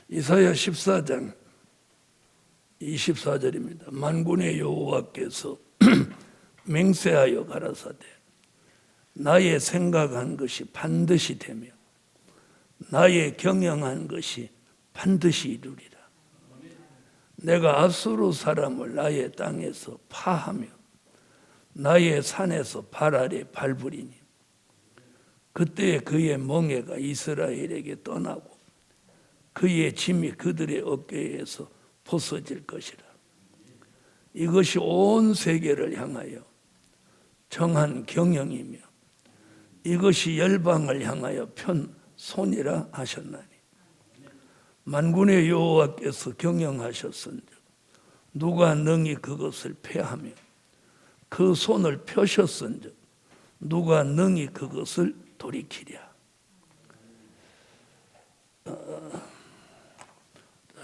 이사야 14장 24절입니다. 만군의 여호와께서 맹세하여 가라사대 나의 생각한 것이 반드시 되며 나의 경영한 것이 반드시 이루리라. 내가 아수르 사람을 나의 땅에서 파하며 나의 산에서 발 아래 밟으리니 그때에 그의 멍에가 이스라엘에게 떠나고 그의 짐이 그들의 어깨에서 벗어질 것이라. 이것이 온 세계를 향하여 정한 경영이며 이것이 열방을 향하여 편 손이라 하셨나니 만군의 여호와께서 경영하셨은즉 누가 능히 그것을 패하며 그 손을 펴셨은즉 누가 능히 그것을 돌이키랴.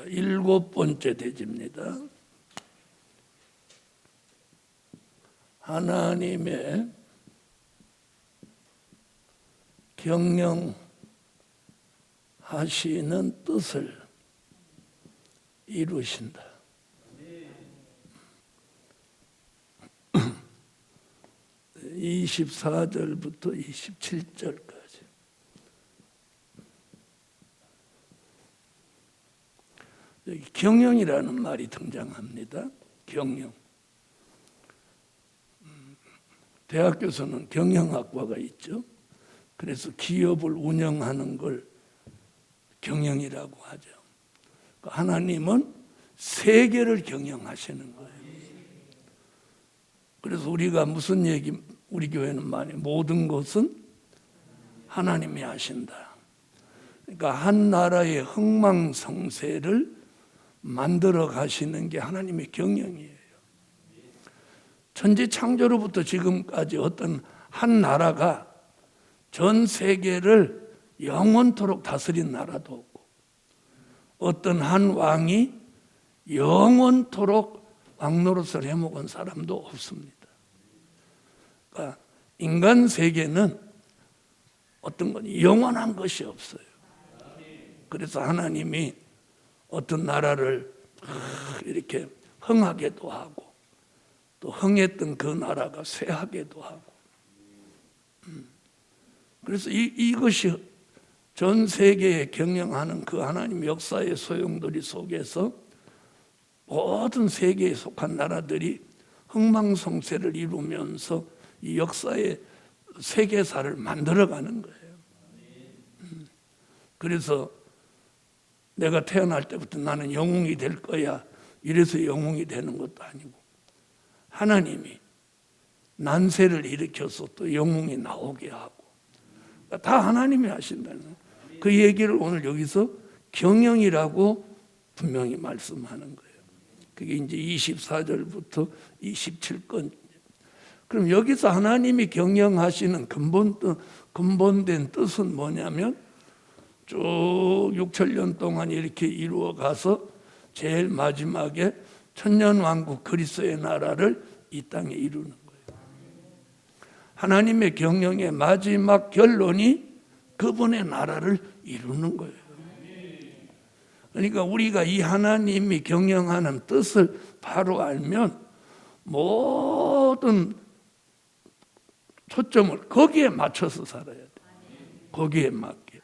7번째 대지입니다. 하나님의 경영하시는 뜻을 이루신다. 24절부터 27절까지. 여기 경영이라는 말이 등장합니다. 경영. 대학교에서는 경영학과가 있죠. 그래서 기업을 운영하는 걸 경영이라고 하죠. 하나님은 세계를 경영하시는 거예요. 그래서 우리가 무슨 얘기, 우리 교회는 많이 모든 것은 하나님이 하신다. 그러니까 한 나라의 흥망성쇠를 만들어 가시는 게 하나님의 경영이에요. 천지 창조로부터 지금까지 어떤 한 나라가 전 세계를 영원토록 다스린 나라도 없고 어떤 한 왕이 영원토록 왕노릇을 해먹은 사람도 없습니다. 그러니까 인간 세계는 어떤 건 영원한 것이 없어요. 그래서 하나님이 어떤 나라를 이렇게 흥하게도 하고 또 흥했던 그 나라가 쇠하게도 하고 그래서 이것이 전 세계에 경영하는 그 하나님 역사의 소용돌이 속에서 모든 세계에 속한 나라들이 흥망성쇠를 이루면서 이 역사의 세계사를 만들어가는 거예요. 그래서 내가 태어날 때부터 나는 영웅이 될 거야 이래서 영웅이 되는 것도 아니고 하나님이 난세를 일으켜서 또 영웅이 나오게 하고 다 하나님이 하신다는 거예요. 그 얘기를 오늘 여기서 경영이라고 분명히 말씀하는 거예요. 그게 이제 24절부터 27건. 그럼 여기서 하나님이 경영하시는 근본된 뜻은 뭐냐면 쭉 6천년 동안 이렇게 이루어 가서 제일 마지막에 천년왕국 그리스도의 나라를 이 땅에 이루는 거예요. 하나님의 경영의 마지막 결론이 그분의 나라를 이루는 거예요. 그러니까 우리가 이 하나님이 경영하는 뜻을 바로 알면 모든 초점을 거기에 맞춰서 살아야 돼. 거기에 맞게.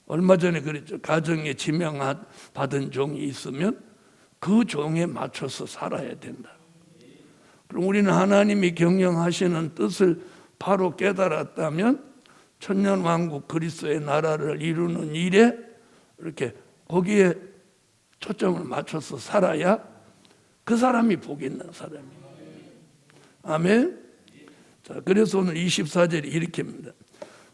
얼마 전에 그랬죠. 가정에 지명받은 종이 있으면 그 종에 맞춰서 살아야 된다. 그럼 우리는 하나님이 경영하시는 뜻을 바로 깨달았다면 천년왕국 그리스도의 나라를 이루는 일에 이렇게 거기에 초점을 맞춰서 살아야 그 사람이 복 있는 사람이에요. 아멘. 자, 그래서 오늘 24절이 이렇게입니다.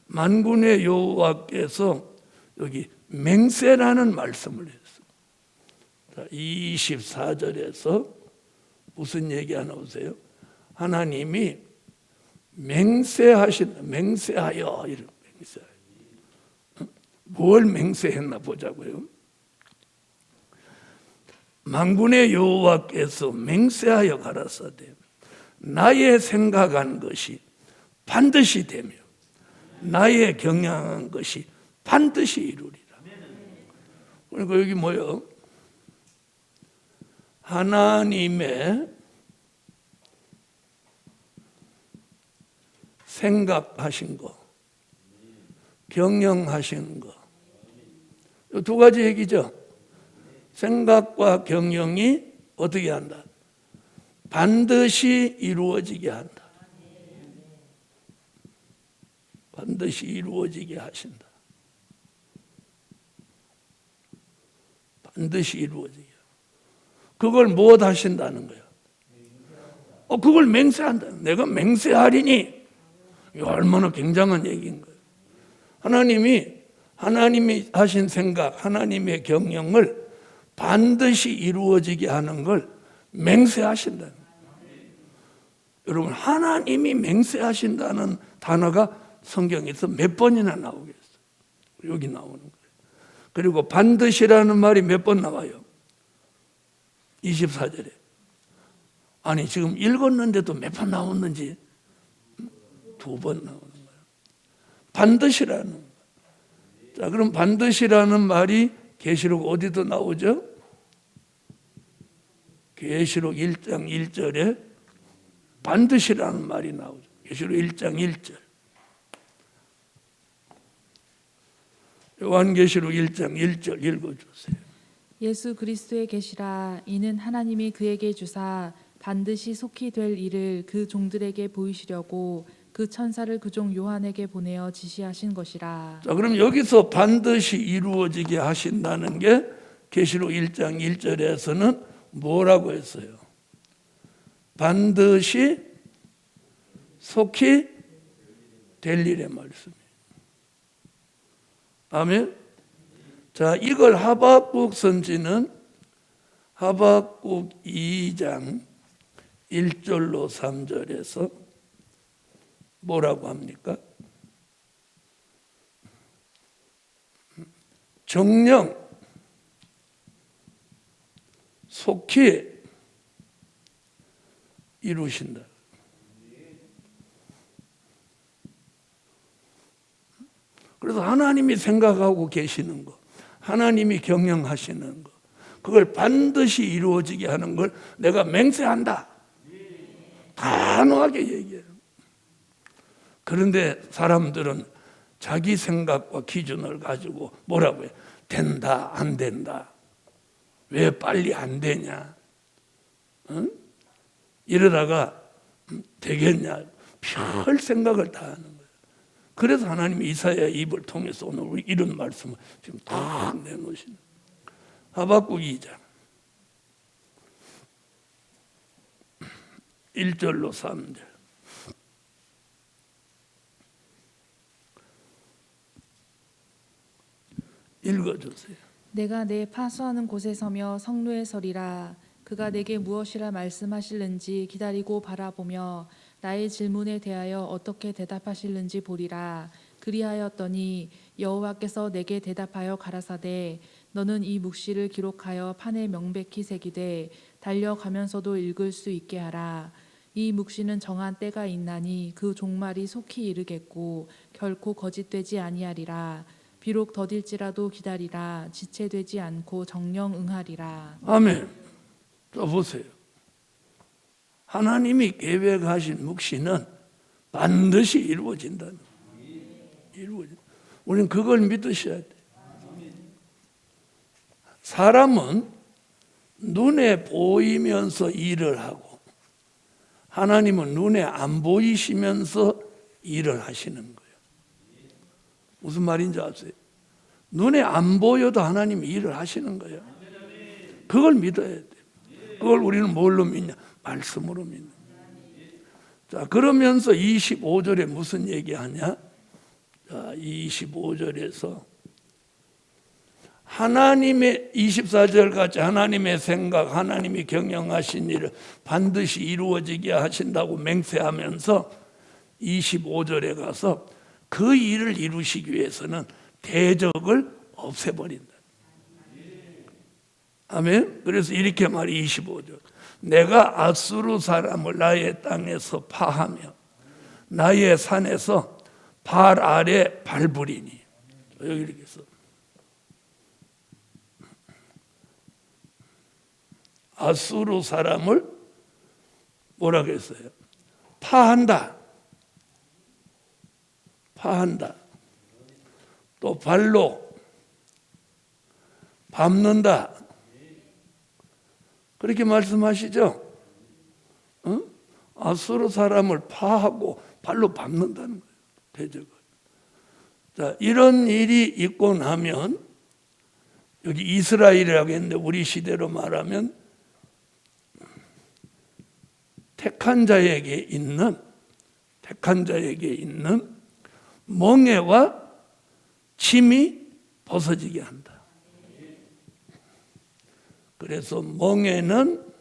만군의 여호와께서 여기 맹세라는 말씀을 했어요. 자, 24절에서 무슨 얘기 하나 보세요. 하나님이 맹세하여 이런 맹세하여. 뭘 맹세했나 보자고요. 만군의 여호와께서 맹세하여 가라사대 나의 생각한 것이 반드시 되며 나의 경영한 것이 반드시 이루리라. 그러니까 여기 뭐요? 하나님의 생각하신 거, 경영하신 거, 이 두 가지 얘기죠. 생각과 경영이 어떻게 한다? 반드시 이루어지게 한다. 반드시 이루어지게 하신다. 반드시 이루어지게. 그걸 못 하신다는 거예요. 그걸 맹세한다. 내가 맹세하리니. 이거 얼마나 굉장한 얘기인 거예요. 하나님이 하신 생각, 하나님의 경영을 반드시 이루어지게 하는 걸 맹세하신다는 거예요. 여러분, 하나님이 맹세하신다는 단어가 성경에서 몇 번이나 나오겠어요? 여기 나오는 거예요. 그리고 반드시라는 말이 몇 번 나와요? 24절에. 아니, 지금 읽었는데도 몇 번 나왔는지 2번 나오는 거예요. 반드시라는 거예요. 자, 그럼 반드시라는 말이 계시록 어디도 나오죠? 계시록 1장 1절에 반드시라는 말이 나오죠. 계시록 1장 1절. 요한계시록 1장 1절 읽어주세요. 예수 그리스도의 계시라. 이는 하나님이 그에게 주사 반드시 속히 될 일을 그 종들에게 보이시려고 그 천사를 그 종 요한에게 보내어 지시하신 것이라. 자, 그럼 여기서 반드시 이루어지게 하신다는 게 계시록 1장 1절에서는 뭐라고 했어요? 반드시 속히 될 일의 말씀이에요. 아멘. 자, 이걸 하박국 선지는 하박국 2장 1절로 3절에서 뭐라고 합니까? 정령 속히 이루신다. 그래서 하나님이 생각하고 계시는 거, 하나님이 경영하시는 거, 그걸 반드시 이루어지게 하는 걸 내가 맹세한다. 단호하게 얘기해요. 그런데 사람들은 자기 생각과 기준을 가지고 뭐라고 해요? 된다, 안 된다. 왜 빨리 안 되냐? 응? 이러다가 되겠냐? 별 생각을 다 하는 거예요. 그래서 하나님이 이사야의 입을 통해서 오늘 우리 이런 말씀을 지금 다 내놓으시는 거예요. 하박국 2장 1절로 3절 읽어주세요. 내가 내 파수하는 곳에 서며 성루에 서리라. 그가 내게 무엇이라 말씀하실는지 기다리고 바라보며 나의 질문에 대하여 어떻게 대답하실는지 보리라. 그리하였더니 여호와께서 내게 대답하여 가라사대 너는 이 묵시를 기록하여 판에 명백히 새기되 달려가면서도 읽을 수 있게 하라. 이 묵시는 정한 때가 있나니 그 종말이 속히 이르겠고 결코 거짓되지 아니하리라. 비록 더딜지라도 기다리라. 지체되지 않고 정령 응하리라. 아멘. 또 보세요. 하나님이 계획하신 묵시는 반드시 이루어진다는 거예요. 우리는 그걸 믿으셔야 돼요. 사람은 눈에 보이면서 일을 하고 하나님은 눈에 안 보이시면서 일을 하시는 거예요. 무슨 말인지 아세요? 눈에 안 보여도 하나님이 일을 하시는 거예요. 그걸 믿어야 돼요. 그걸 우리는 뭘로 믿냐? 말씀으로 믿는 거예요. 자, 그러면서 25절에 무슨 얘기하냐? 자, 25절에서 하나님의 24절 같이 하나님의 생각, 하나님이 경영하신 일을 반드시 이루어지게 하신다고 맹세하면서 25절에 가서 그 일을 이루시기 위해서는 대적을 없애버린다. 아멘. 그래서 이렇게 말이 25절. 내가 아수르 사람을 나의 땅에서 파하며 나의 산에서 발 아래 밟으리니. 여기 이렇게 써. 아수르 사람을 뭐라고 했어요? 파한다. 파한다. 또 발로 밟는다. 그렇게 말씀하시죠? 아수르 사람을 파하고 발로 밟는다는 거예요. 대적을. 자, 이런 일이 있고 나면 여기 이스라엘이라고 했는데 우리 시대로 말하면 택한 자에게 있는 멍에와 침이 벗어지게 한다. 그래서 멍에는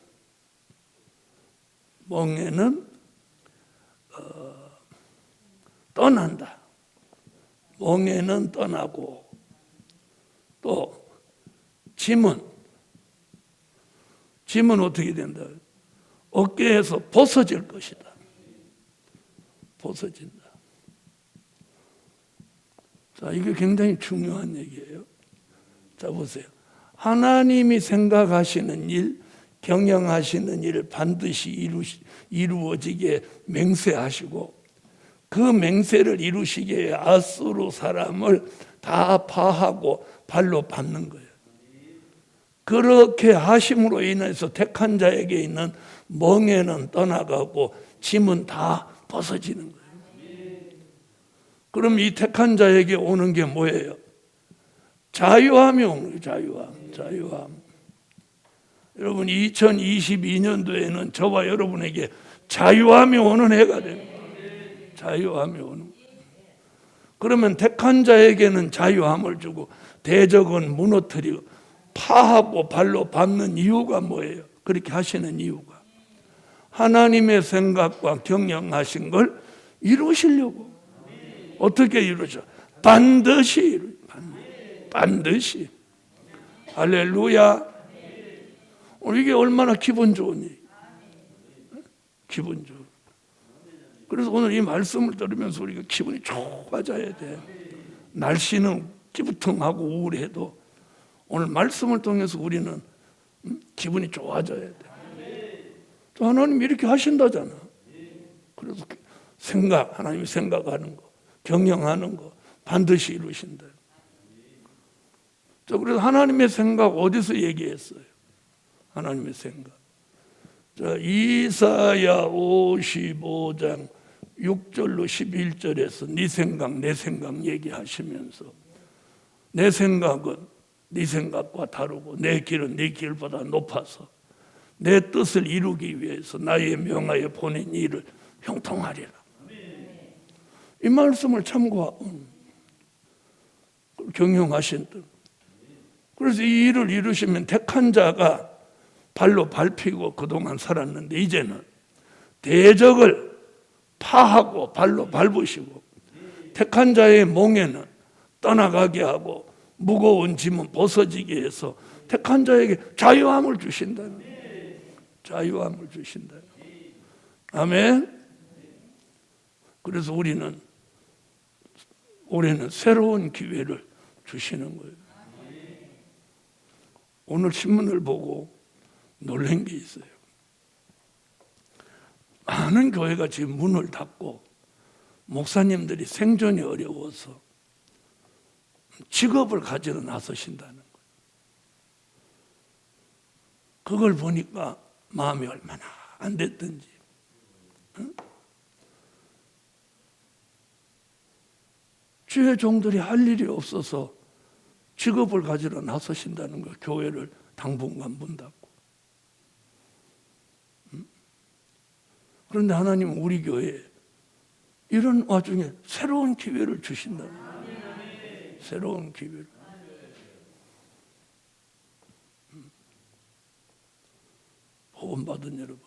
떠난다. 멍에는 떠나고 또 짐은 어떻게 된다? 어깨에서 벗어질 것이다. 벗어진다. 자, 이게 굉장히 중요한 얘기예요. 자, 보세요. 하나님이 생각하시는 일, 경영하시는 일 반드시 이루어지게 맹세하시고 그 맹세를 이루시기에 위해 아수르 사람을 다 파하고 발로 밟는 거예요. 그렇게 하심으로 인해서 택한 자에게 있는 멍에는 떠나가고 짐은 다 벗어지는 거예요. 그럼 이 택한 자에게 오는 게 뭐예요? 자유함이 오는 거예요. 자유함. 여러분 2022년도에는 저와 여러분에게 자유함이 오는 해가 됩니다. 자유함이 오는 거예요. 그러면 택한 자에게는 자유함을 주고 대적은 무너뜨리고 파하고 발로 밟는 이유가 뭐예요? 그렇게 하시는 이유가 하나님의 생각과 경영하신 걸 이루시려고. 어떻게 이루죠? 반드시. 할렐루야. 이게 얼마나 기분 좋은 얘기. 기분 좋은. 그래서 오늘 이 말씀을 들으면서 우리가 기분이 좋아져야 돼. 날씨는 찌부통하고 우울해도 오늘 말씀을 통해서 우리는 기분이 좋아져야 돼. 또 하나님이 이렇게 하신다잖아. 그래서 하나님이 생각하는 거, 경영하는 거 반드시 이루신다. 자, 그래서 하나님의 생각 어디서 얘기했어요? 하나님의 생각. 자, 이사야 55장 6절로 11절에서 네 생각, 내 생각 얘기하시면서 내 생각은 네 생각과 다르고 내 길은 네 길보다 높아서 내 뜻을 이루기 위해서 나의 명하여 보낸 일을 형통하리라. 이 말씀을 참고하고 경영하신 듯. 그래서 이 일을 이루시면 택한 자가 발로 밟히고 그동안 살았는데 이제는 대적을 파하고 발로 밟으시고 택한 자의 몽에는 떠나가게 하고 무거운 짐은 벗어지게 해서 택한 자에게 자유함을 주신다는 거예요. 자유함을 주신다. 아멘. 그래서 우리는 올해는 새로운 기회를 주시는 거예요. 오늘 신문을 보고 놀란 게 있어요. 많은 교회가 지금 문을 닫고 목사님들이 생존이 어려워서 직업을 가지러 나서신다는 거예요. 그걸 보니까 마음이 얼마나 안 됐든지. 주의 종들이 할 일이 없어서 직업을 가지러 나서신다는 거예요. 교회를 당분간 문 닫고. 그런데 하나님은 우리 교회에 이런 와중에 새로운 기회를 주신다. 새로운 기회를. 복음받은 여러분,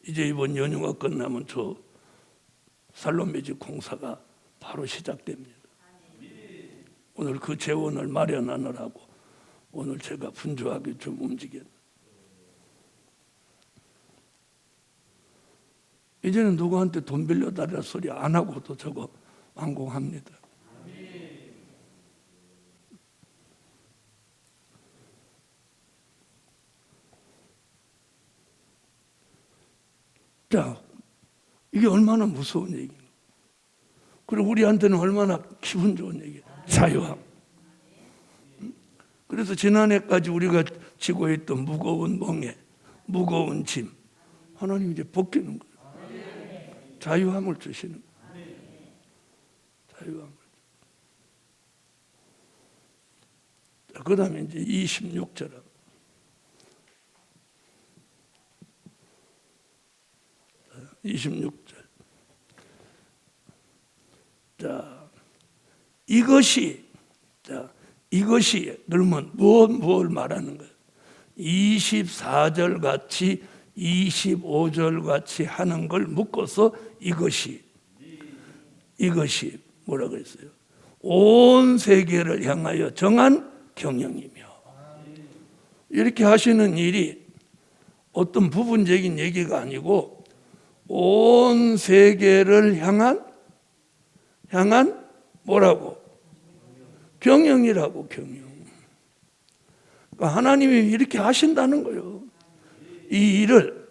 이제 이번 연휴가 끝나면 저 살롬매직 공사가 바로 시작됩니다. 오늘 그 재원을 마련하느라고 오늘 제가 분주하게 좀 움직였어요. 이제는 누구한테 돈 빌려달라 소리 안 하고도 저거 완공합니다. 자, 이게 얼마나 무서운 얘기인가. 그리고 우리한테는 얼마나 기분 좋은 얘기예요. 자유함. 그래서 지난해까지 우리가 지고 있던 무거운 멍에, 무거운 짐, 하나님 이제 벗기는 거예요. 자유함을 주시는 거예요. 자유함을. 그 다음에 이제 26절. 26절. 자, 이것이 그러면 뭘 말하는 거예요? 24절 같이 25절 같이 하는 걸 묶어서 이것이 뭐라 그랬어요? 온 세계를 향하여 정한 경영이며. 이렇게 하시는 일이 어떤 부분적인 얘기가 아니고 온 세계를 향한 뭐라고? 경영이라고. 경영. 그러니까 하나님이 이렇게 하신다는 거예요. 이 일을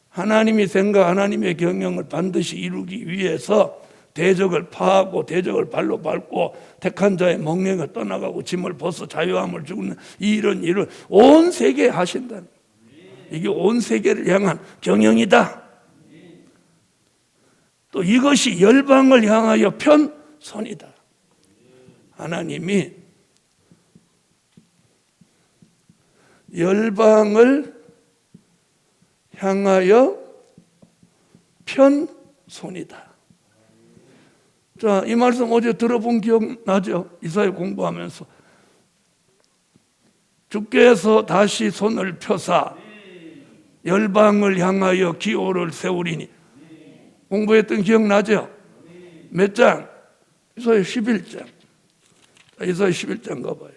하나님이 생각, 하나님의 경영을 반드시 이루기 위해서 대적을 파하고 대적을 발로 밟고 택한 자의 멍에가 떠나가고 짐을 벗어 자유함을 주는 이런 일을 온 세계에 하신다는 거예요. 이게 온 세계를 향한 경영이다. 또 이것이 열방을 향하여 편선이다. 하나님이 열방을 향하여 편손이다. 자, 이 말씀 어제 들어본 기억 나죠? 이사야 공부하면서 주께서 다시 손을 펴사 열방을 향하여 기호를 세우리니. 공부했던 기억 나죠? 몇 장? 이사야 11장. 이사야 11장 가봐요.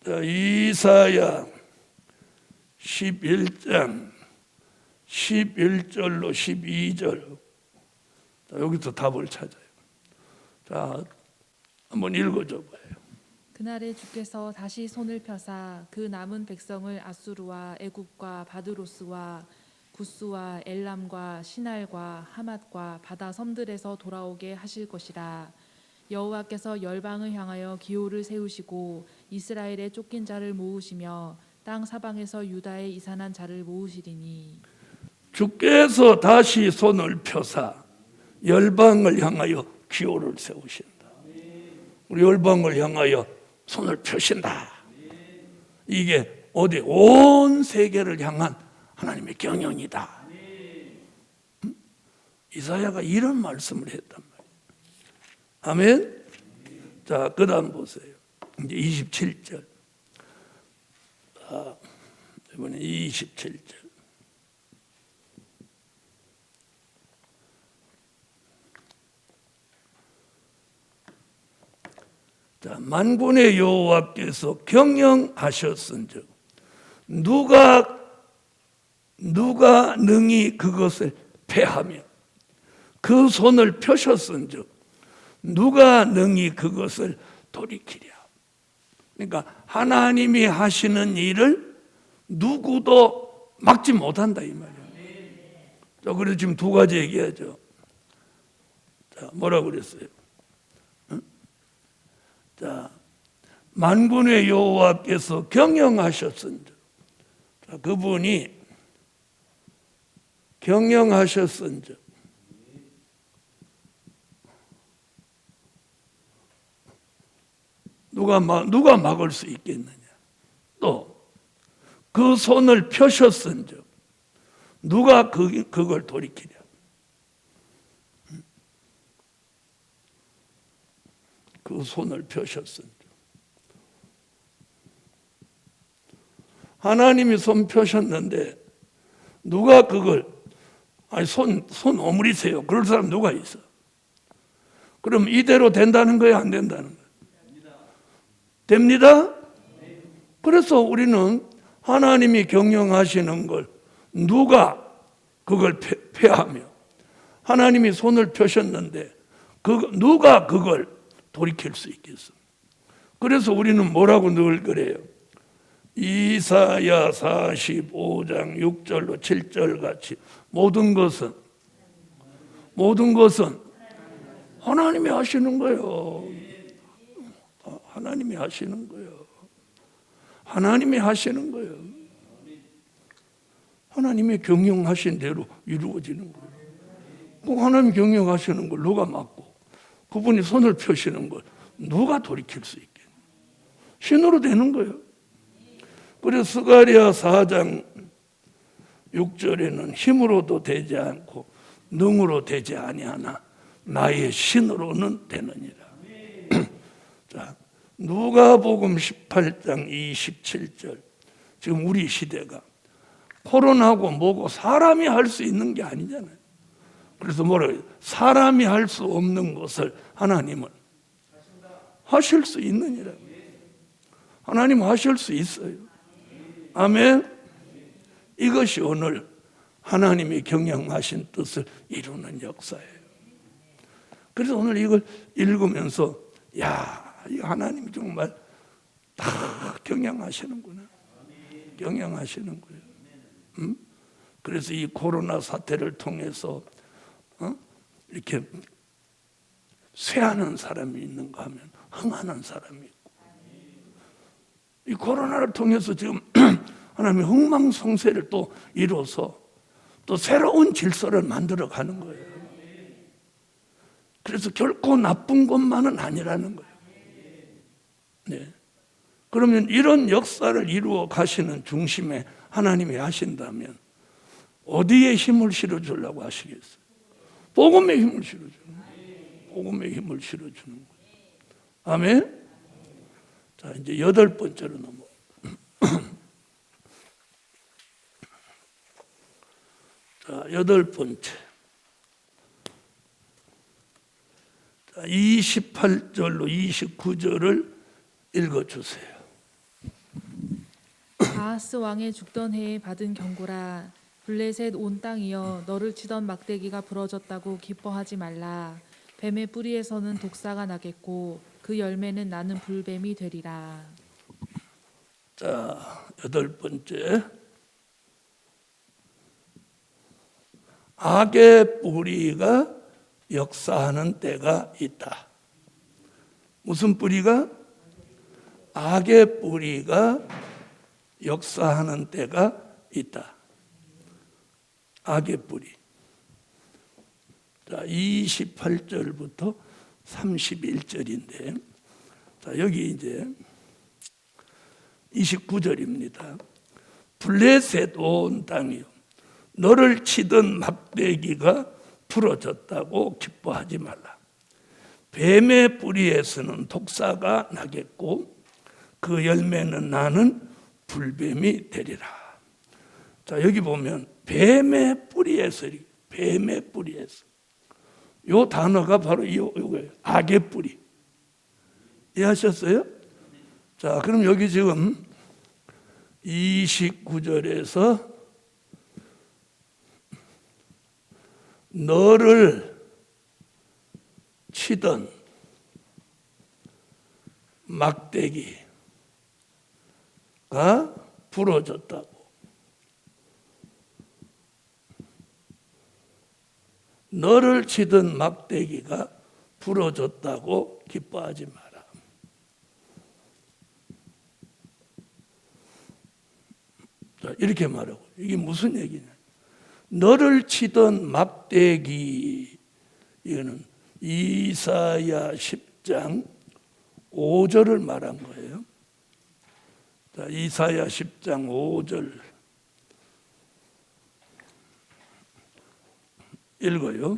자, 이사야 11장 11절로 12절. 자, 여기서 답을 찾아요. 자, 한번 읽어줘 봐요. 그날에 주께서 다시 손을 펴사 그 남은 백성을 아수르와 애굽과 바드로스와 구스와 엘람과 시날과 하맛과 바다 섬들에서 돌아오게 하실 것이라. 여호와께서 열방을 향하여 기호를 세우시고 이스라엘의 쫓긴 자를 모으시며 땅 사방에서 유다에 이산한 자를 모으시리니. 주께서 다시 손을 펴사 열방을 향하여 기호를 세우신다. 우리 열방을 향하여 손을 펴신다. 이게 어디 온 세계를 향한 하나님의 경영이다. 이사야가 이런 말씀을 했단 말이에요. 아멘. 자, 그 다음 보세요. 이제 27절. 이번에 27절. 자, 만군의 여호와께서 경영하셨은즉 누가 능히 그것을 패하며 그 손을 펴셨은즉 누가 능히 그것을 돌이키랴. 그러니까 하나님이 하시는 일을 누구도 막지 못한다 이 말이에요. 자, 그래서 지금 두 가지 얘기하죠. 자, 뭐라고 그랬어요? 자, 만군의 여호와께서 경영하셨은즉. 자, 그분이 경영하셨은즉 누가 막을 수 있겠느냐. 또 그 손을 펴셨은즉 누가 그걸 돌이키랴. 그 손을 펴셨은즉. 하나님이 손 펴셨는데 누가 그걸 손 오므리세요. 그럴 사람 누가 있어? 그럼 이대로 된다는 거야, 안 된다는 거야? 됩니다. 그래서 우리는 하나님이 경영하시는 걸 누가 그걸 폐하며 하나님이 손을 펴셨는데 누가 그걸 돌이킬 수 있겠어? 그래서 우리는 뭐라고 늘 그래요? 이사야 45장 6절로 7절 같이 모든 것은 하나님이 하시는 거예요. 하나님이 하시는 거예요. 하나님이 하시는 거예요. 하나님이 경영하신 대로 이루어지는 거예요. 꼭 하나님 경영하시는 걸 누가 막고 그분이 손을 펴시는 걸 누가 돌이킬 수 있겠냐. 신으로 되는 거예요. 그래서 스가랴 4장 6절에는 힘으로도 되지 않고 능으로 되지 아니하나 나의 신으로는 되느니라. 자, 누가복음 18장 27절. 지금 우리 시대가 코로나고 뭐고 사람이 할 수 있는 게 아니잖아요. 그래서 뭐라고 해요? 사람이 할 수 없는 것을 하나님은 하실 수 있느니라. 하나님 하실 수 있어요. 아멘. 이것이 오늘 하나님이 경영하신 뜻을 이루는 역사예요. 그래서 오늘 이걸 읽으면서 야, 이 하나님이 정말 다 경영하시는구나. 경영하시는 거예요. 그래서 이 코로나 사태를 통해서 이렇게 쇠하는 사람이 있는가 하면 흥하는 사람이 있고, 이 코로나를 통해서 지금 하나님이 흥망성쇠를 또 이뤄서 또 새로운 질서를 만들어 가는 거예요. 그래서 결코 나쁜 것만은 아니라는 거예요. 네. 그러면 이런 역사를 이루어 가시는 중심에 하나님이 하신다면 어디에 힘을 실어주려고 하시겠어요? 복음에 힘을 실어주는 거예요. 복음에 힘을 실어주는 거예요. 아멘. 자, 이제 8번째로 넘어. 자, 8번째. 자, 28절로 29절을 읽어주세요. 아하스 왕의 죽던 해에 받은 경고라. 블레셋 온 땅이여 너를 치던 막대기가 부러졌다고 기뻐하지 말라. 뱀의 뿌리에서는 독사가 나겠고 그 열매는 나는 불뱀이 되리라. 자, 8번째. 악의 뿌리가 역사하는 때가 있다. 무슨 뿌리가? 악의 뿌리가 역사하는 때가 있다. 악의 뿌리. 자, 28절부터 31절인데, 자, 여기 이제 29절입니다. 블레셋 온 땅이요 너를 치던 막대기가 부러졌다고 기뻐하지 말라. 뱀의 뿌리에서는 독사가 나겠고 그 열매는 나는 불뱀이 되리라. 자, 여기 보면 뱀의 뿌리에서, 뱀의 뿌리에서, 요 단어가 바로 요거예요. 악의 뿌리. 이해하셨어요? 자, 그럼 여기 지금 29절에서 너를 치던 막대기가 부러졌다고. 너를 치던 막대기가 부러졌다고 기뻐하지 마라. 자, 이렇게 말하고, 이게 무슨 얘기냐? 너를 치던 막대기, 이거는 이사야 10장 5절을 말한 거예요. 자, 이사야 10장 5절 읽어요.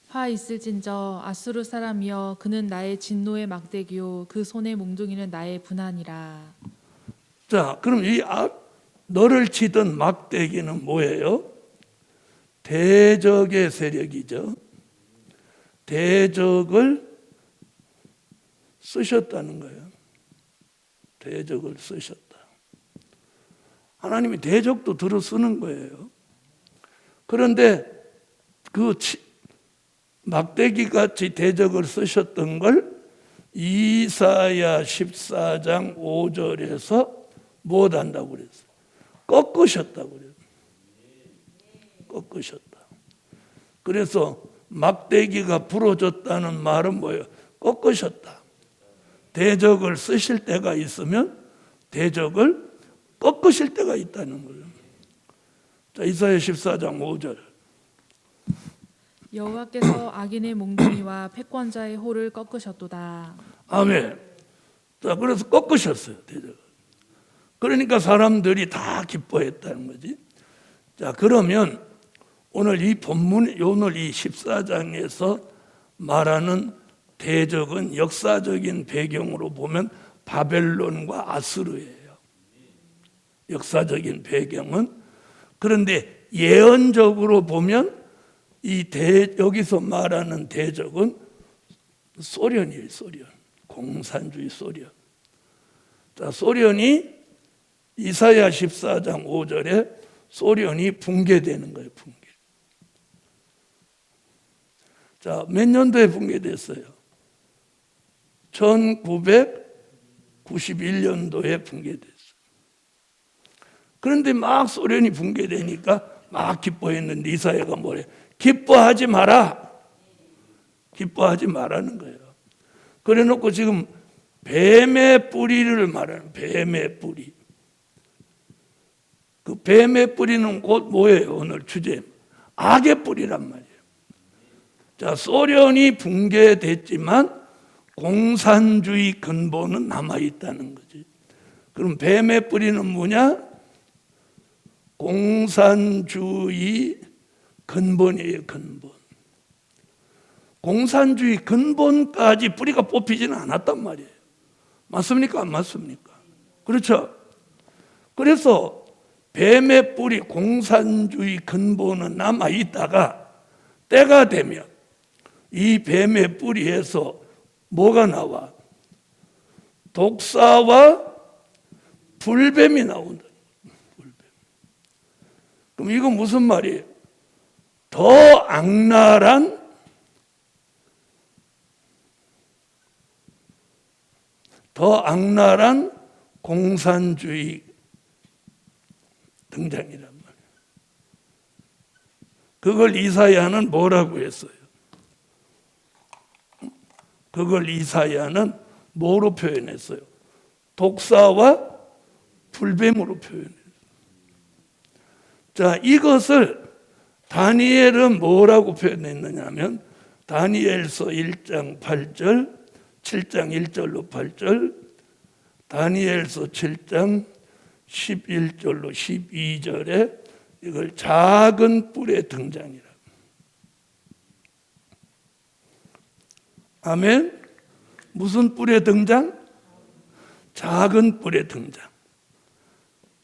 화 있을진저 아수르 사람이여 그는 나의 진노의 막대기요 그 손의 몽둥이는 나의 분한이라. 자, 그럼 이 너를 치던 막대기는 뭐예요? 대적의 세력이죠. 대적을 쓰셨다는 거예요. 대적을 쓰셨다. 하나님이 대적도 들어 쓰는 거예요. 그런데 그 막대기같이 대적을 쓰셨던 걸 이사야 14장 5절에서 못한다고 그랬어요. 꺾으셨다고 그래요. 꺾으셨다. 그래서 막대기가 부러졌다는 말은 뭐예요? 꺾으셨다. 대적을 쓰실 때가 있으면 대적을 꺾으실 때가 있다는 거예요. 자, 이사야 14장 5절. 여호와께서 악인의 몽둥이와 패권자의 홀을 꺾으셨도다. 아멘. 자, 그래서 꺾으셨어요, 대적을. 그러니까 사람들이 다 기뻐했다는 거지. 자, 그러면 오늘 이 본문, 오늘 이 14장에서 말하는 대적은 역사적인 배경으로 보면 바벨론과 아수르예요. 역사적인 배경은. 그런데 예언적으로 보면 여기서 말하는 대적은 소련이에요, 소련. 공산주의 소련. 자, 소련이 이사야 14장 5절에 소련이 붕괴되는 거예요, 붕괴. 자, 몇 년도에 붕괴됐어요? 1991년도에 붕괴됐어요. 그런데 막 소련이 붕괴되니까 막 기뻐했는데 이사야가 뭐래? 기뻐하지 마라. 기뻐하지 말라는 거예요. 그래 놓고 지금 뱀의 뿌리를 말하는 뱀의 뿌리. 그 뱀의 뿌리는 곧 뭐예요? 오늘 주제. 악의 뿌리란 말이에요. 자, 소련이 붕괴됐지만 공산주의 근본은 남아있다는 거지. 그럼 뱀의 뿌리는 뭐냐? 공산주의 근본이에요, 근본. 공산주의 근본까지 뿌리가 뽑히지는 않았단 말이에요. 맞습니까? 안 맞습니까? 그렇죠? 그래서 뱀의 뿌리, 공산주의 근본은 남아있다가 때가 되면 이 뱀의 뿌리에서 뭐가 나와? 독사와 불뱀이 나온다. 불뱀. 그럼 이건 무슨 말이에요? 더 악랄한 공산주의 등장이란 말이에요. 그걸 이사야는 뭐라고 했어요? 그걸 이사야는 뭐로 표현했어요? 독사와 불뱀으로 표현했어요. 자, 이것을 다니엘은 뭐라고 표현했느냐면 다니엘서 1장 8절, 7장 1절로 8절, 다니엘서 7장 11절로 12절에 이걸 작은 뿔의 등장이라. 아멘. 무슨 뿔의 등장? 작은 뿔의 등장.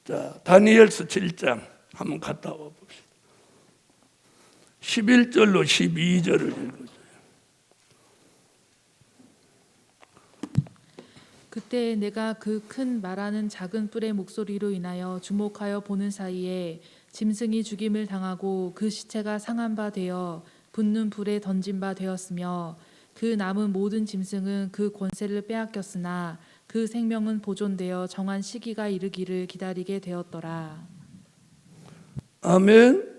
자, 다니엘서 7장 한번 갔다 와 봅시다. 11절로 12절을 읽어줘요. 그때 내가 그 큰 말하는 작은 뿔의 목소리로 인하여 주목하여 보는 사이에 짐승이 죽임을 당하고 그 시체가 상한 바 되어 붙는 불에 던진 바 되었으며 그 남은 모든 짐승은 그 권세를 빼앗겼으나 그 생명은 보존되어 정한 시기가 이르기를 기다리게 되었더라. 아멘.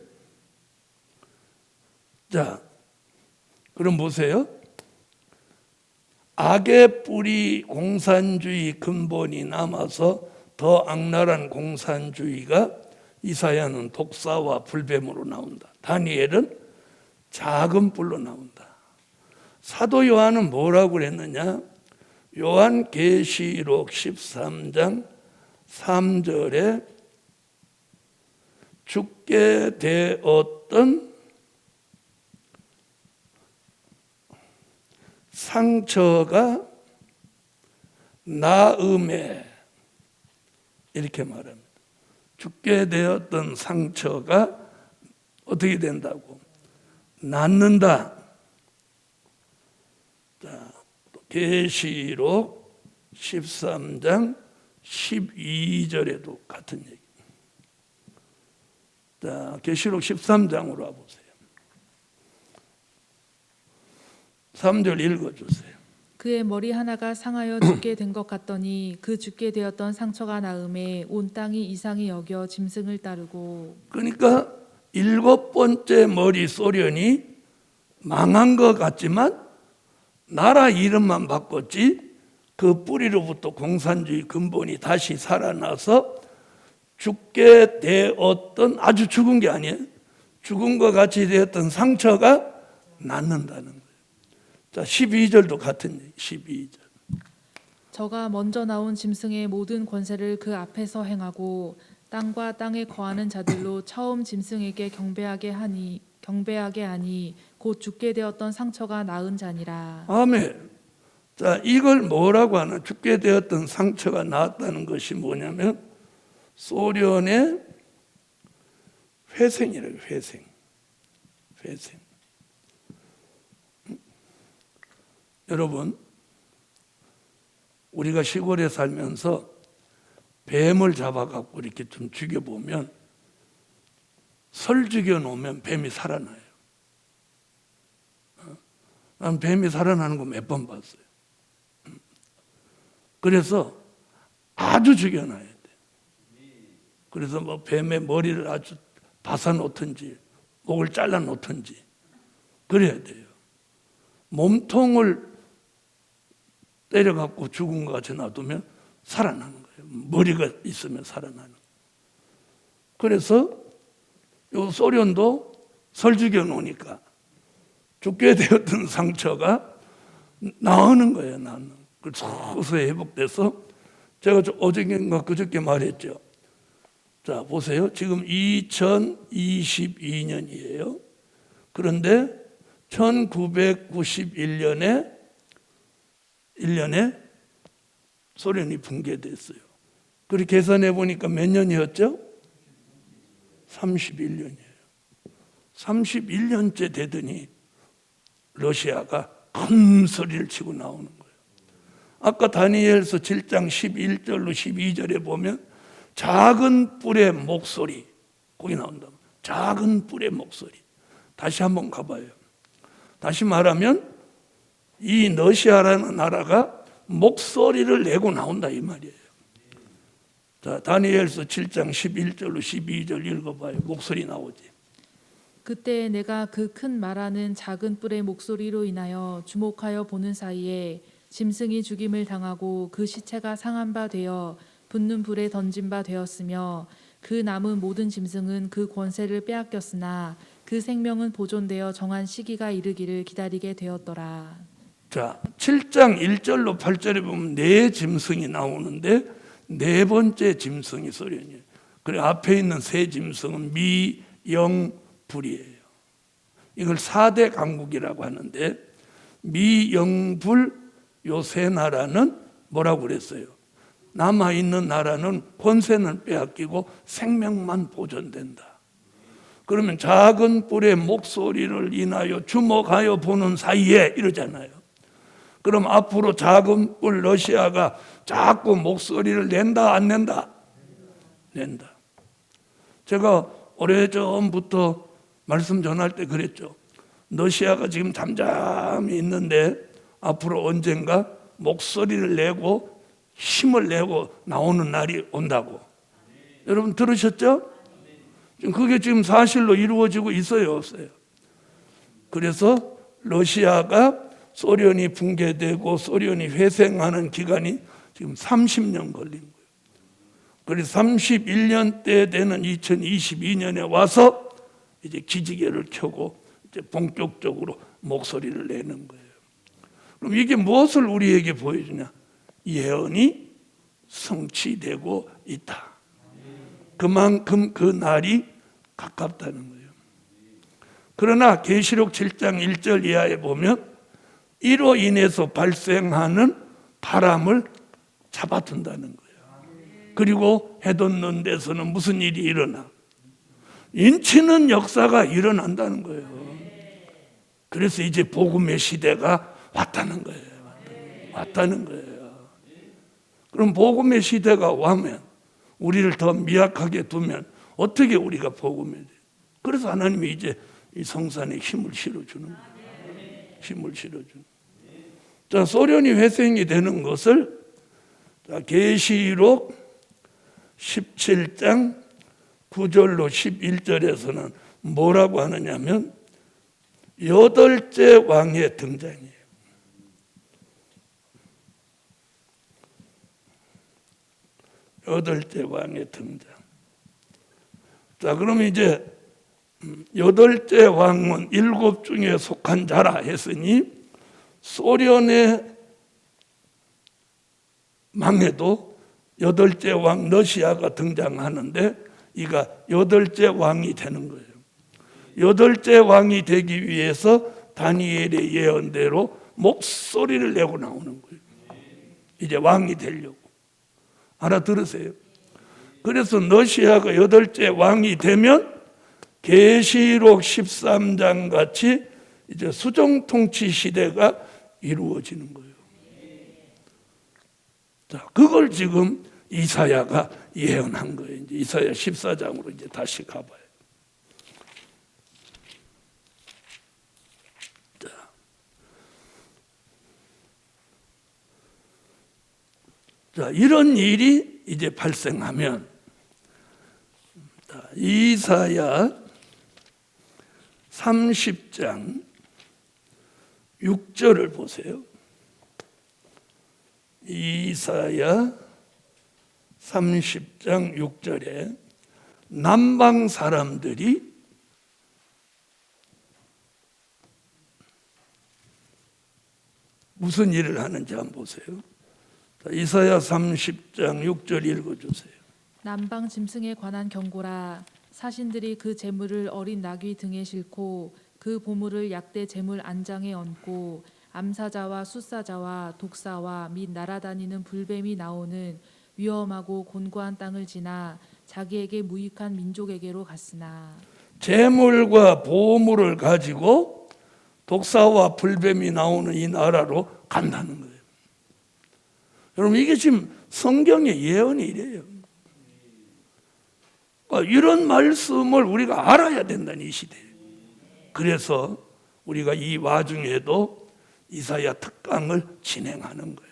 자, 그럼 보세요. 악의 뿌리 공산주의 근본이 남아서 더 악랄한 공산주의가 이사야는 독사와 불뱀으로 나온다. 다니엘은 작은 뿔로 나온다. 사도 요한은 뭐라고 그랬느냐? 요한계시록 13장 3절에 죽게 되었던 상처가 나음에 이렇게 말합니다. 죽게 되었던 상처가 어떻게 된다고? 낫는다. 자, 계시록 13장 12절에도 같은 얘기. 자, 계시록 13장으로 와보세요. 3절 읽어주세요. 그의 머리 하나가 상하여 죽게 된 것 같더니 그 죽게 되었던 상처가 나음에 온 땅이 이상히 여겨 짐승을 따르고. 그러니까 7번째 머리 소련이 망한 것 같지만 나라 이름만 바꿨지 그 뿌리로부터 공산주의 근본이 다시 살아나서 죽게 되었던, 아주 죽은 게 아니에요, 죽은 것 같이 되었던 상처가 낫는다는 거예요. 자, 12절도 같은 얘기. 12절. 저가 먼저 나온 짐승의 모든 권세를 그 앞에서 행하고 땅과 땅에 거하는 자들로 처음 짐승에게 경배하게 하니 곧 죽게 되었던 상처가 나은 자니라. 아멘. 자, 이걸 뭐라고 하나? 죽게 되었던 상처가 나았다는 것이 뭐냐면 소련의 회생이라고. 회생. 여러분, 우리가 시골에 살면서 뱀을 잡아갖고 이렇게 좀 죽여보면, 설 죽여놓으면 뱀이 살아나요. 난 뱀이 살아나는 거 몇 번 봤어요. 그래서 아주 죽여놔야 돼. 그래서 뭐 뱀의 머리를 아주 박아놓든지 목을 잘라놓든지 그래야 돼요. 몸통을 때려갖고 죽은 것 같이 놔두면 살아나는 거예요. 머리가 있으면 살아나는 거예요. 그래서 요 소련도 설 죽여놓으니까 죽게 되었던 상처가 나오는 거예요. 나는. 서서히 회복돼서, 제가 어저께인가 그저께 말했죠. 자, 보세요. 지금 2022년이에요. 그런데 1991년에 소련이 붕괴됐어요. 그렇게 계산해 보니까 몇 년이었죠? 31년이에요. 31년째 되더니 러시아가 큰 소리를 치고 나오는 거예요. 아까 다니엘서 7장 11절로 12절에 보면 작은 뿔의 목소리, 거기 나온다. 작은 뿔의 목소리. 다시 한번 가봐요. 다시 말하면 이 러시아라는 나라가 목소리를 내고 나온다 이 말이에요. 자, 다니엘서 7장 11절로 12절 읽어봐요. 목소리 나오지. 그때 내가 그 큰 말하는 작은 뿔의 목소리로 인하여 주목하여 보는 사이에 짐승이 죽임을 당하고 그 시체가 상한 바 되어 붙는 불에 던진 바 되었으며 그 남은 모든 짐승은 그 권세를 빼앗겼으나 그 생명은 보존되어 정한 시기가 이르기를 기다리게 되었더라. 자, 7장 1절로 8절에 보면 네 짐승이 나오는데 네 번째 짐승이 소련이에요. 그리고 앞에 있는 세 짐승은 미, 영, 불이에요. 이걸 4대 강국이라고 하는데 미, 영, 불 요 세 나라는 뭐라고 그랬어요? 남아있는 나라는 권세는 빼앗기고 생명만 보존된다. 그러면 작은 뿔의 목소리를 인하여 주목하여 보는 사이에 이러잖아요. 그럼 앞으로 작은 뿔 러시아가 자꾸 목소리를 낸다 안 낸다? 낸다. 제가 오래전부터 말씀 전할 때 그랬죠. 러시아가 지금 잠잠히 있는데 앞으로 언젠가 목소리를 내고 힘을 내고 나오는 날이 온다고. 여러분 들으셨죠? 그게 지금 사실로 이루어지고 있어요, 없어요? 그래서 러시아가 소련이 붕괴되고 소련이 회생하는 기간이 지금 30년 걸린 거예요. 그래서 31년 때 되는 2022년에 와서 이제 기지개를 켜고 이제 본격적으로 목소리를 내는 거예요. 그럼 이게 무엇을 우리에게 보여주냐? 예언이 성취되고 있다. 그만큼 그 날이 가깝다는 거예요. 그러나 계시록 7장 1절 이하에 보면 이로 인해서 발생하는 바람을 잡아둔다는 거예요. 그리고 해돋는 데서는 무슨 일이 일어나? 인치는 역사가 일어난다는 거예요. 그래서 이제 복음의 시대가 왔다는 거예요. 왔다는 거예요. 그럼 복음의 시대가 오면 우리를 더 미약하게 두면 어떻게 우리가 복음에 돼? 그래서 하나님이 이제 이 성산에 힘을 실어주는 거예요. 힘을 실어주는. 자, 소련이 회생이 되는 것을 계시록 17장 9절로 11절에서는 뭐라고 하느냐면 여덟째 왕의 등장이에요. 여덟째 왕의 등장. 자, 그럼 이제 여덟째 왕은 일곱 중에 속한 자라 했으니 소련의 망해도 여덟째 왕 러시아가 등장하는데 이가 여덟째 왕이 되는 거예요. 여덟째 왕이 되기 위해서 다니엘의 예언대로 목소리를 내고 나오는 거예요. 이제 왕이 되려고. 알아들으세요? 그래서 러시아가 여덟째 왕이 되면 계시록 13장 같이 이제 수정통치 시대가 이루어지는 거예요. 자, 그걸 지금 이사야가 예언한 거예요. 이제 이사야 14장으로 이제 다시 가봐요. 자, 이런 일이 이제 발생하면 이사야 30장 6절을 보세요. 이사야 30장 6절에 남방 사람들이 무슨 일을 하는지 한번 보세요. 이사야 30장 6절 읽어주세요. 남방 짐승에 관한 경고라. 사신들이 그 제물을 어린 나귀 등에 싣고 그 보물을 약대 제물 안장에 얹고 암사자와 숫사자와 독사와 및 날아다니는 불뱀이 나오는 위험하고 곤고한 땅을 지나 자기에게 무익한 민족에게로 갔으나 제물과 보물을 가지고 독사와 불뱀이 나오는 이 나라로 간다는 거예요. 여러분, 이게 지금 성경의 예언이 이래요. 그러니까 이런 말씀을 우리가 알아야 된다는 이 시대에. 그래서 우리가 이 와중에도 이사야 특강을 진행하는 거예요.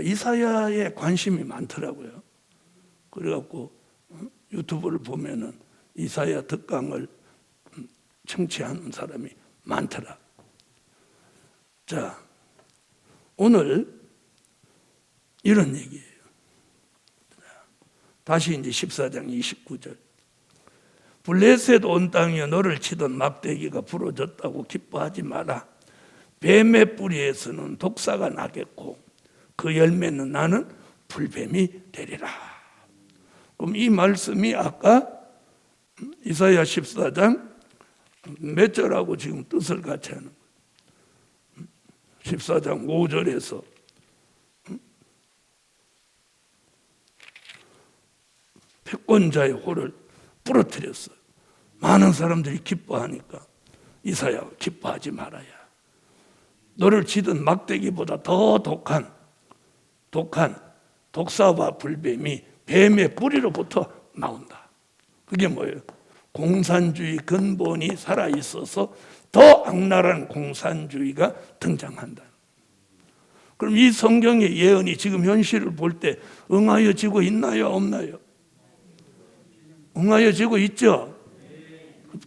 이사야에 관심이 많더라고요. 그래갖고 유튜브를 보면은 이사야 특강을 청취하는 사람이 많더라. 자, 오늘 이런 얘기예요. 다시 이제 14장 29절. 블레셋 온 땅이여 너를 치던 막대기가 부러졌다고 기뻐하지 마라. 뱀의 뿌리에서는 독사가 나겠고 그 열매는 나는 불뱀이 되리라. 그럼 이 말씀이 아까 이사야 14장 몇 절하고 지금 뜻을 같이 하는 거예요. 14장 5절에서 패권자의 호를 부러뜨렸어요. 많은 사람들이 기뻐하니까 이사야 기뻐하지 말아야. 너를 치던 막대기보다 더 독한 독사와 불뱀이 뱀의 뿌리로부터 나온다. 그게 뭐예요? 공산주의 근본이 살아있어서 더 악랄한 공산주의가 등장한다. 그럼 이 성경의 예언이 지금 현실을 볼 때 응하여지고 있나요? 없나요? 응하여지고 있죠?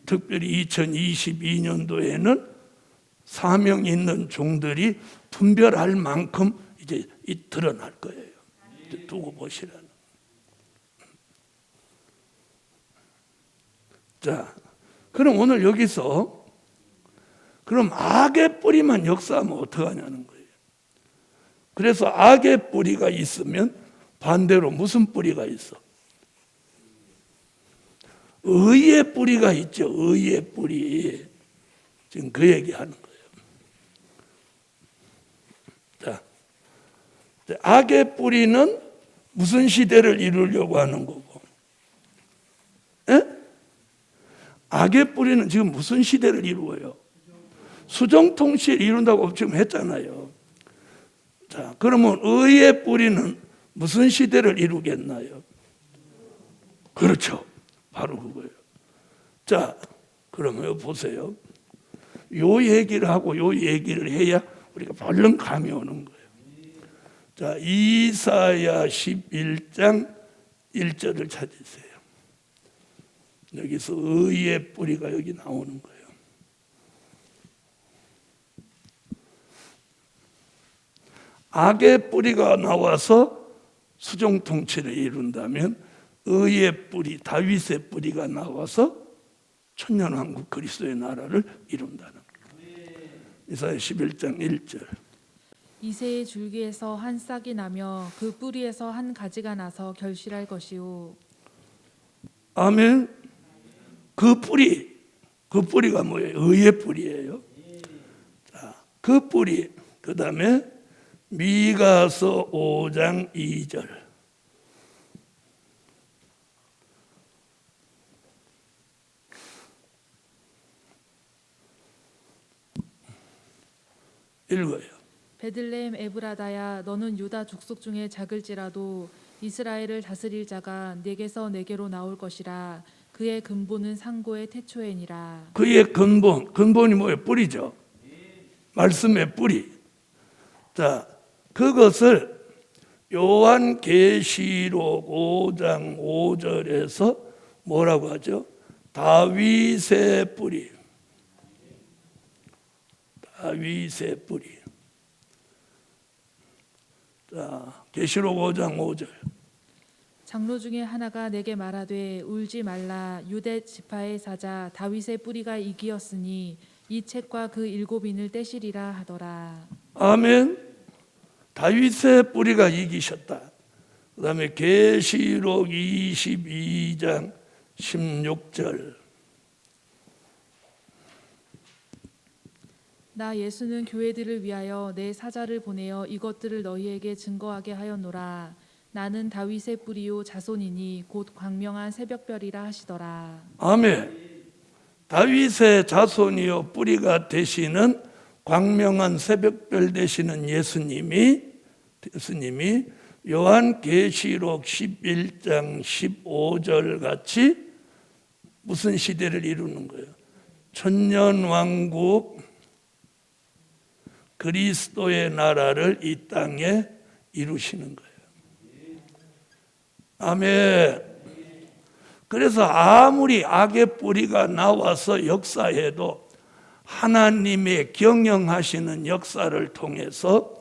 특별히 2022년도에는 사명 있는 종들이 분별할 만큼 이제 드러날 거예요. 두고 보시라는. 자, 그럼 오늘 여기서 그럼 악의 뿌리만 역사하면 어떡하냐는 거예요. 그래서 악의 뿌리가 있으면 반대로 무슨 뿌리가 있어? 의의 뿌리가 있죠. 의의 뿌리. 지금 그 얘기하는 거예요. 자, 악의 뿌리는 무슨 시대를 이루려고 하는 거고? 에? 악의 뿌리는 지금 무슨 시대를 이루어요? 수정통치를 이룬다고 지금 했잖아요. 자, 그러면 의의 뿌리는 무슨 시대를 이루겠나요? 그렇죠. 바로 그거예요. 자, 그러면 보세요. 요 얘기를 하고 요 얘기를 해야 우리가 벌렁 감이 오는 거예요. 자, 이사야 11장 1절을 찾으세요. 여기서 의의 뿌리가 여기 나오는 거예요. 악의 뿌리가 나와서 수종 통치를 이룬다면 의의 뿌리, 다윗의 뿌리가 나와서 천년왕국 그리스도의 나라를 이룬다는 거예요. 이사야 11장 1절. 이새의 줄기에서 한 싹이 나며 그 뿌리에서 한 가지가 나서 결실할 것이요. 아멘. 그 뿌리가 뭐예요? 의의 뿌리예요. 자, 그 뿌리. 그 다음에 미가서 5장 2절. 읽어요. 베들레헴 에브라다야, 너는 유다 족속 중에 작을지라도 이스라엘을 다스릴 자가 네게서 네게로 나올 것이라. 그의 근본은 상고의 태초에니라. 그의 근본이 뭐예요? 뿌리죠. 말씀의 뿌리. 자, 그것을 요한계시록 5장 5절에서 뭐라고 하죠? 다윗의 뿌리. 다윗의 뿌리. 자, 계시록 5장 5절. 장로 중에 하나가 내게 말하되 울지 말라. 유대 지파의 사자 다윗의 뿌리가 이기었으니 이 책과 그 7인을 떼시리라 하더라. 아멘. 다윗의 뿌리가 이기셨다. 그 다음에 계시록 22장 16절. 나 예수는 교회들을 위하여 내 사자를 보내어 이것들을 너희에게 증거하게 하였노라. 나는 다윗의 뿌리요 자손이니 곧 광명한 새벽별이라 하시더라. 아멘. 다윗의 자손이요 뿌리가 되시는 광명한 새벽별 되시는 예수님이 요한계시록 11장 15절 같이 무슨 시대를 이루는 거예요? 천년왕국 그리스도의 나라를 이 땅에 이루시는 거예요. 아멘. 그래서 아무리 악의 뿌리가 나와서 역사해도 하나님의 경영하시는 역사를 통해서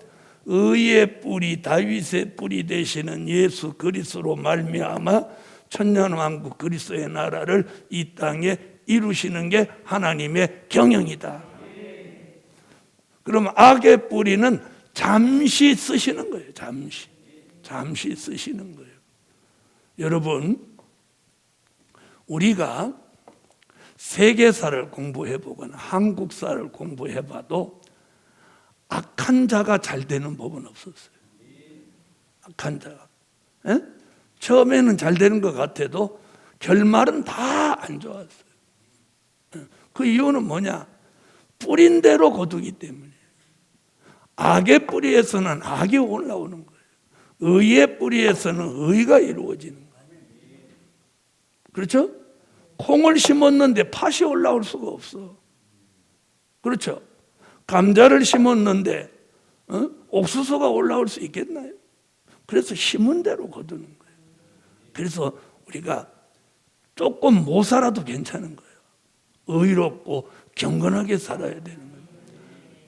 의의 뿌리, 다윗의 뿌리 되시는 예수 그리스도로 말미암아 천년왕국 그리스도의 나라를 이 땅에 이루시는 게 하나님의 경영이다. 그럼 악의 뿌리는 잠시 쓰시는 거예요. 잠시 쓰시는 거예요. 여러분, 우리가 세계사를 공부해보거나 한국사를 공부해봐도 악한 자가 잘 되는 법은 없었어요. 악한 자가. 에? 처음에는 잘 되는 것 같아도 결말은 다 안 좋았어요. 그 이유는 뭐냐? 뿌린 대로 거두기 때문에. 악의 뿌리에서는 악이 올라오는 거예요. 의의 뿌리에서는 의가 이루어지는 거예요. 그렇죠? 콩을 심었는데 팥이 올라올 수가 없어. 그렇죠? 감자를 심었는데 옥수수가 올라올 수 있겠나요? 그래서 심은 대로 거두는 거예요. 그래서 우리가 조금 못 살아도 괜찮은 거예요. 의롭고 경건하게 살아야 되는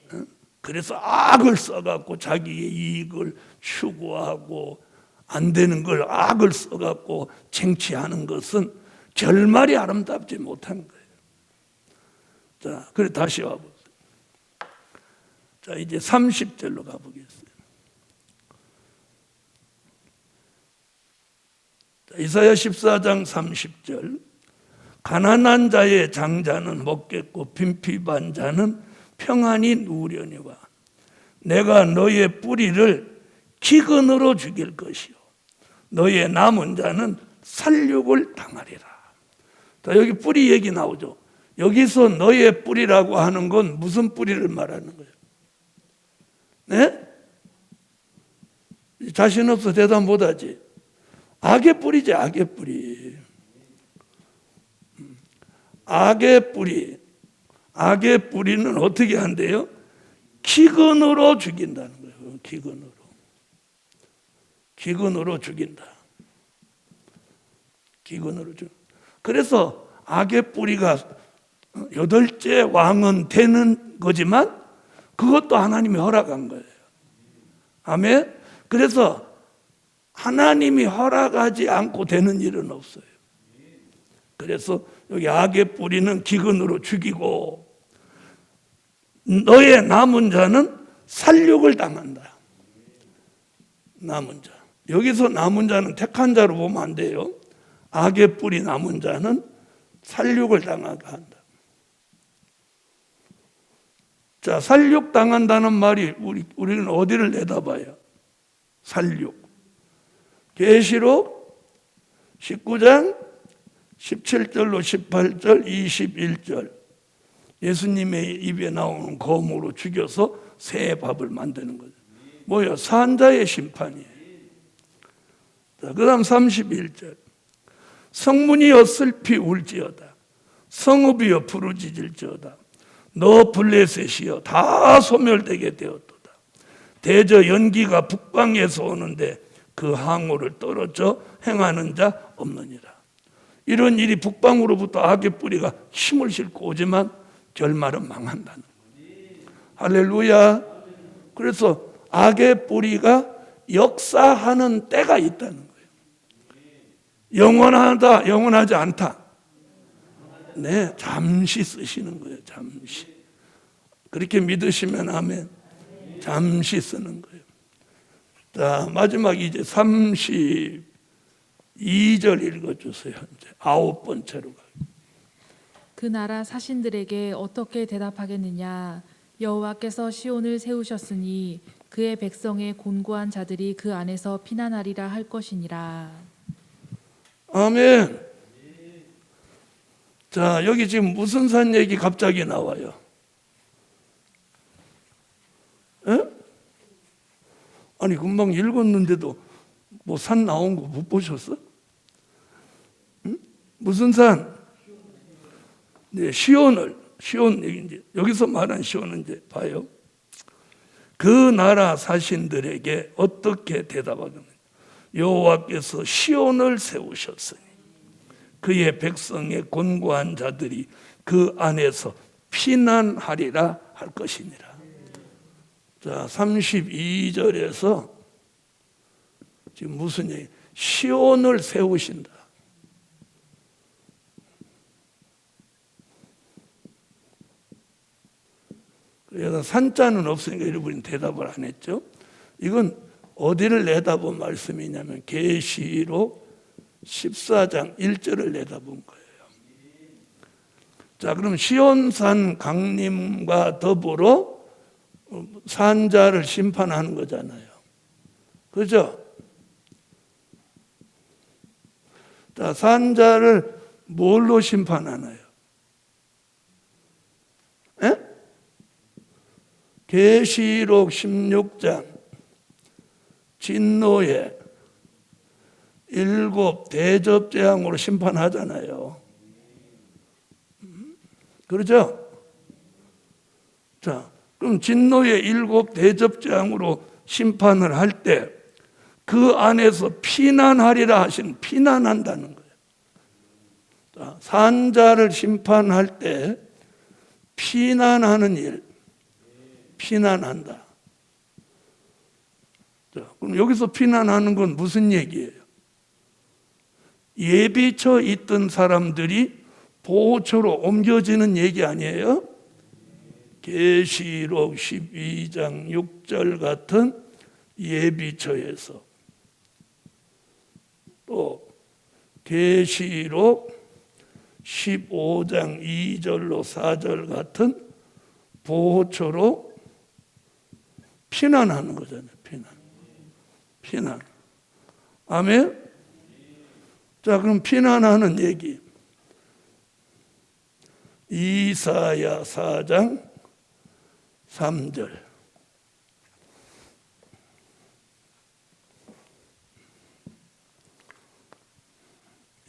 거예요. 그래서 악을 써갖고 자기의 이익을 추구하고 안 되는 걸 악을 써갖고 쟁취하는 것은 결말이 아름답지 못한 거예요. 자, 그래 다시 와보세요. 자, 이제 30절로 가보겠어요. 자, 이사야 14장 30절. 가난한 자의 장자는 먹겠고 빈핍한 자는 평안히 누우려니와 내가 너의 뿌리를 기근으로 죽일 것이요 너의 남은 자는 살육을 당하리라. 자, 여기 뿌리 얘기 나오죠. 여기서 너의 뿌리라고 하는 건 무슨 뿌리를 말하는 거예요? 네? 자신 없어 대답 못하지. 악의 뿌리지. 악의 뿌리. 악의 뿌리. 악의 뿌리는 어떻게 한대요? 기근으로 죽인다는 거예요. 기근으로 죽인다. 기근으로 죽. 그래서 악의 뿌리가 8째 왕은 되는 거지만 그것도 하나님이 허락한 거예요. 아멘. 그래서 하나님이 허락하지 않고 되는 일은 없어요. 그래서 여기 악의 뿌리는 기근으로 죽이고 너의 남은 자는 살육을 당한다. 남은 자. 여기서 남은 자는 택한 자로 보면 안 돼요. 악의 뿌리 남은 자는 살육을 당하게 한다. 자, 살육 당한다는 말이 우리는 어디를 내다봐요? 살육. 계시록 19장 17절로 18절 21절 예수님의 입에 나오는 검으로 죽여서 새 밥을 만드는 거죠. 뭐야? 산자의 심판이에요. 자, 그 다음 31절 성문이여 슬피 울지어다 성읍이여 부르짖을지어다 너 블레셋이여 다 소멸되게 되었도다 대저 연기가 북방에서 오는데 그 항우를 떨어져 행하는 자 없느니라. 이런 일이 북방으로부터 악의 뿌리가 힘을 싣고 오지만 결말은 망한다는 거예요. 할렐루야. 그래서 악의 뿌리가 역사하는 때가 있다는 거예요. 영원하다, 영원하지 않다. 네, 잠시 쓰시는 거예요. 잠시. 그렇게 믿으시면 아멘. 잠시 쓰는 거예요. 자, 마지막 이제 32절 읽어주세요. 이제 9번째로 가요. 그 나라 사신들에게 어떻게 대답하겠느냐? 여호와께서 시온을 세우셨으니 그의 백성의 곤고한 자들이 그 안에서 피난하리라 할 것이니라. 아멘. 자, 여기 지금 무슨 산 얘기 갑자기 나와요? 에? 아니 금방 읽었는데도 뭐 산 나온 거 못 보셨어? 응? 무슨 산? 네, 시온 얘기인지 여기서 말한 시온은 이제 봐요. 그 나라 사신들에게 어떻게 대답하겠느냐? 여호와께서 시온을 세우셨으니 그의 백성의 곤고한 자들이 그 안에서 피난하리라 할 것이니라. 자, 32절에서 지금 무슨 얘기? 시온을 세우신다. 그래서 산자는 없으니까 여러분이 대답을 안 했죠. 이건 어디를 내다본 말씀이냐면 계시록 14장 1절을 내다본 거예요. 자, 그럼 시온산 강림과 더불어 산자를 심판하는 거잖아요. 그죠? 자, 산자를 뭘로 심판하나요? 에? 계시록 16장 진노의 7 대접재앙으로 심판하잖아요. 그렇죠? 자, 그럼 진노의 7 대접재앙으로 심판을 할 때 그 안에서 피난하리라 하시는, 피난한다는 거예요. 자, 산자를 심판할 때 피난하는 일, 피난한다. 자, 그럼 여기서 피난하는 건 무슨 얘기예요? 예비처 있던 사람들이 보호처로 옮겨지는 얘기 아니에요? 계시록 12장 6절 같은 예비처에서, 또 계시록 15장 2절로 4절 같은 보호처로 피난하는 거잖아요. 피난. 아멘. 자, 그럼 피난하는 얘기. 이사야 4장 3절.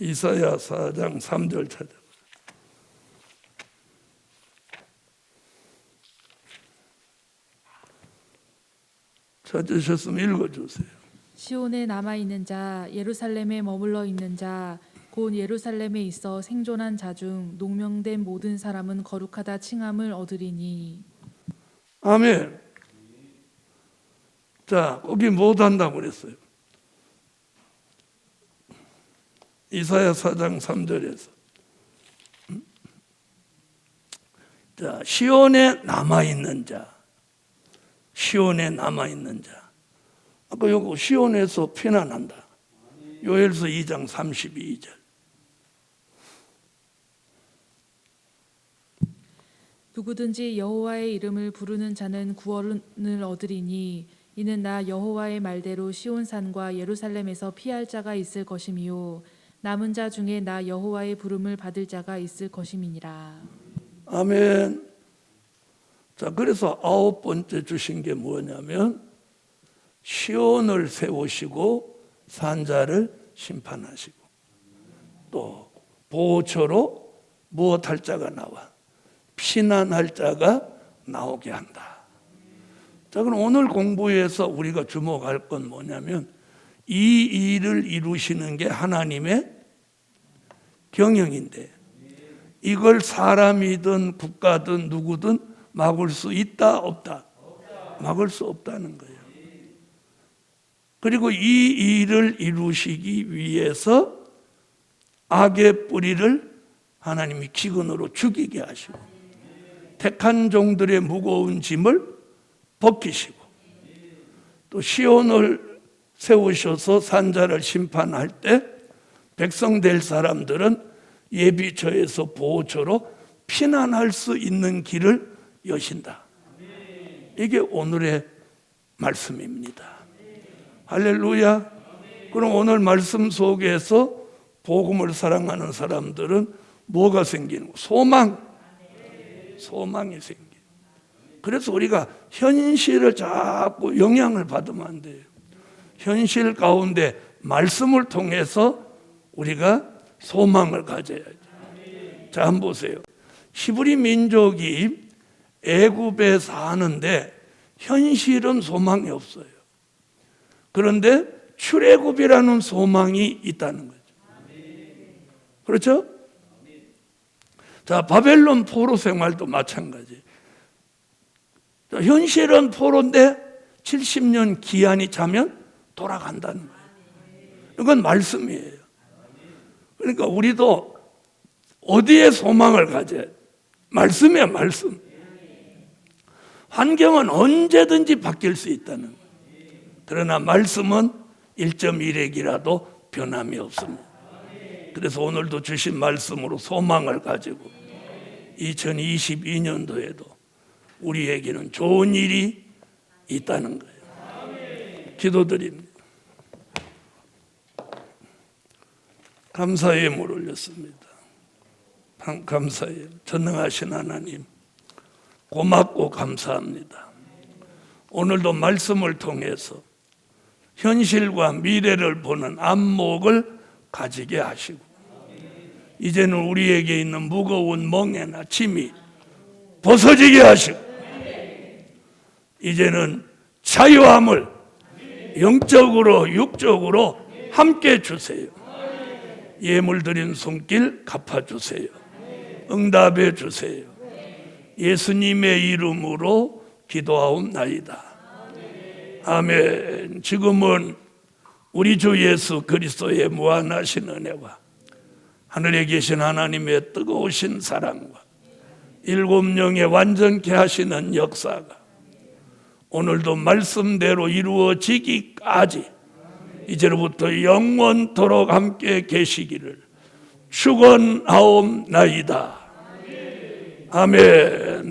이사야 4장 3절 찾아보세요. 찾으셨으면 읽어주세요. 시온에 남아 있는 자, 예루살렘에 머물러 있는 자, 곧 예루살렘에 있어 생존한 자 중 농명된 모든 사람은 거룩하다 칭함을 얻으리니. 아멘. 자, 거기 못한다고 그랬어요. 이사야 4장 3절에서 자, 시온에 남아있는 자, 시온에 남아있는 자. 아까 요거 시온에서 피난한다. 요엘서 2장 32절. 누구든지 여호와의 이름을 부르는 자는 구원을 얻으리니 이는 나 여호와의 말대로 시온산과 예루살렘에서 피할 자가 있을 것이미요 남은 자 중에 나 여호와의 부름을 받을 자가 있을 것임이니라. 아멘. 자, 그래서 9번째 주신 게 뭐냐면 시온을 세우시고 산자를 심판하시고 또 보호처로 무엇할 자가 나와 피난할 자가 나오게 한다. 자, 그럼 오늘 공부에서 우리가 주목할 건 뭐냐면 이 일을 이루시는 게 하나님의 경영인데 이걸 사람이든 국가든 누구든 막을 수 있다 없다? 막을 수 없다는 거예요. 그리고 이 일을 이루시기 위해서 악의 뿌리를 하나님이 기근으로 죽이게 하시고 택한 종들의 무거운 짐을 벗기시고 또 시온을 세우셔서 산자를 심판할 때 백성 될 사람들은 예비처에서 보호처로 피난할 수 있는 길을 여신다. 이게 오늘의 말씀입니다. 할렐루야. 그럼 오늘 말씀 속에서 복음을 사랑하는 사람들은 뭐가 생기는 거예요? 소망이 생겨요. 그래서 우리가 현실을 자꾸 영향을 받으면 안 돼요. 현실 가운데 말씀을 통해서 우리가 소망을 가져야죠. 자, 한번 보세요. 히브리 민족이 애굽에 사는데 현실은 소망이 없어요. 그런데 출애굽이라는 소망이 있다는 거죠. 그렇죠? 자, 바벨론 포로 생활도 마찬가지. 자, 현실은 포로인데 70년 기한이 차면 돌아간다는 거예요. 이건 말씀이에요. 그러니까 우리도 어디에 소망을 가져야 돼? 말씀이야, 말씀. 환경은 언제든지 바뀔 수 있다는 거예요. 그러나 말씀은 1.1핵이라도 변함이 없습니다. 그래서 오늘도 주신 말씀으로 소망을 가지고 2022년도에도 우리에게는 좋은 일이 있다는 거예요. 기도드립니다. 감사의 예물 올렸습니다. 감사해요. 전능하신 하나님, 고맙고 감사합니다. 오늘도 말씀을 통해서 현실과 미래를 보는 안목을 가지게 하시고 이제는 우리에게 있는 무거운 멍에나 짐이 벗어지게 하시고 이제는 자유함을 영적으로 육적으로 함께 주세요. 예물 드린 손길 갚아주세요. 응답해 주세요. 예수님의 이름으로 기도하옵나이다. 아멘. 지금은 우리 주 예수 그리스도의 무한하신 은혜와 하늘에 계신 하나님의 뜨거우신 사랑과 일곱 영의 완전케 하시는 역사가 오늘도 말씀대로 이루어지기까지 이제로부터 영원토록 함께 계시기를 축원하옵나이다. 아멘.